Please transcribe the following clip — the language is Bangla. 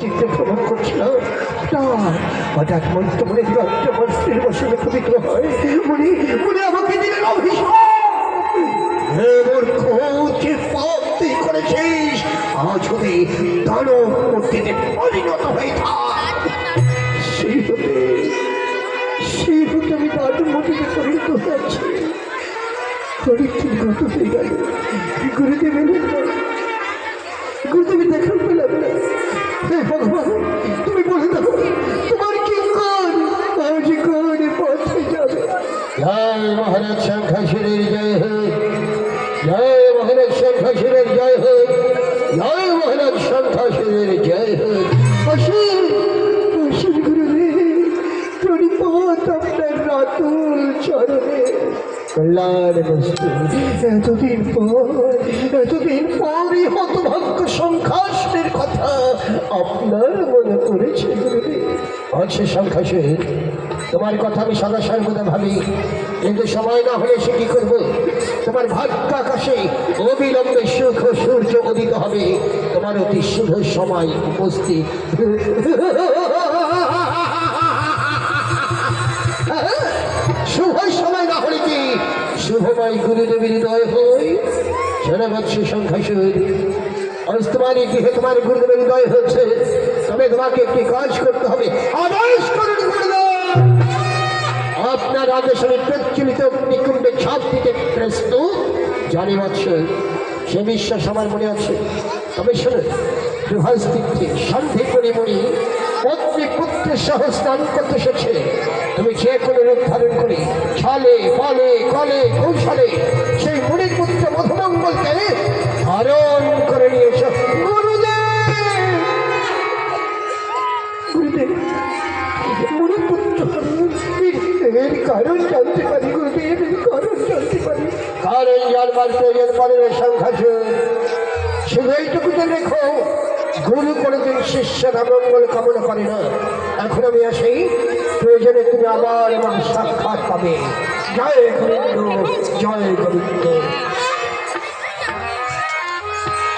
চিত্তে ভ্রমণ করছিলাম, হঠাৎ মন্ত্র মনে রক্ত মন্ত্রের বসনে পবিত্র হয়। মনে মনে আমাকে দিলেন অভিশাপ। হে মূর্খ, যে পাপ তুই করেছিস আজ হতে দানব মূর্তিতে পরিণত হয়ে থাক। সেই হতে আমি দানব মূর্তিতে পরিণত হয়েছি। অনেকদিন গত হয়ে গেল, গুরুদেব এলেন না, গুরুদেবের দেখা পেলাম না। হে ভগবান, তুমি বলে দাও তোমার কি কর আজ কোন পথে যাবে। জয় মহারাজ শঙ্খাসুরের জয় হোক, জয় মহারাজ শঙ্খাসুরের জয় হোক, জয় মহারাজ শঙ্খাসুরের জয় হোক। আসুন আসুন গুরুদেব, প্রণিপাত আপনার রাতুল চরণে। কল্যাণ বস্তু। এতদিন পর এই হতভাগ্য শঙ্খাসুরের কথা আপনার মনে পড়েছে গুরুদেব। আচ্ছা শঙ্খাসুর, তোমার কথা আমি সদা সর্বদা ভাবি, কিন্তু সময় না হলে সে কি করবো? তোমার ভাগ্য আকাশে অবিলম্বে সুখ সূর্য উদিত হবে, তোমার অতি শুভ সময় উপস্থিত। শুভ সময় না হলে কি শুভময় গুরুদেবের হৃদয় হই। শোনা বৎস শঙ্খাসুর, আজ তোমার এই গৃহে তোমার গুরুদেবের হৃদয় হচ্ছে, তবে তোমাকে একটি কাজ করতে হবে। আদেশ করুন গুরুদেব। আপনার আদেশে প্রচলিত নিকুণ্ডে ছাপ দিতে প্রস্তুত। জানি বৎস, সে বিশ্বাস আমার মনে আছে। তবে শোনো, গৃহস্থিতি সন্ধি পরিমণি পত্নী পুত্রের সহ স্নান করতে এসেছে। তুমি যে কোনো রূপ ধারণ করি ছলে বলে কলে কৌশলে সেই মুনির পুত্র মধুমঙ্গলকে ধারণ করে নিয়েছ। গুরুদেব, মুনির পুত্র এর কারণ জানতে পারি গুরুদেব, এর কারণ জানতে পারি। কারণ জানবার প্রয়োজন পরে শঙ্খাসুর, শুধু এইটুকুতে রেখো, গুরু কোনোদিন শিষ্যরা মঙ্গল কামনা করে না। এখন আমি আসি, প্রয়োজনে তুমি আবার আমার সাক্ষাৎ পাবে। জয় গোবিন্দ, জয় গোবিন্দ।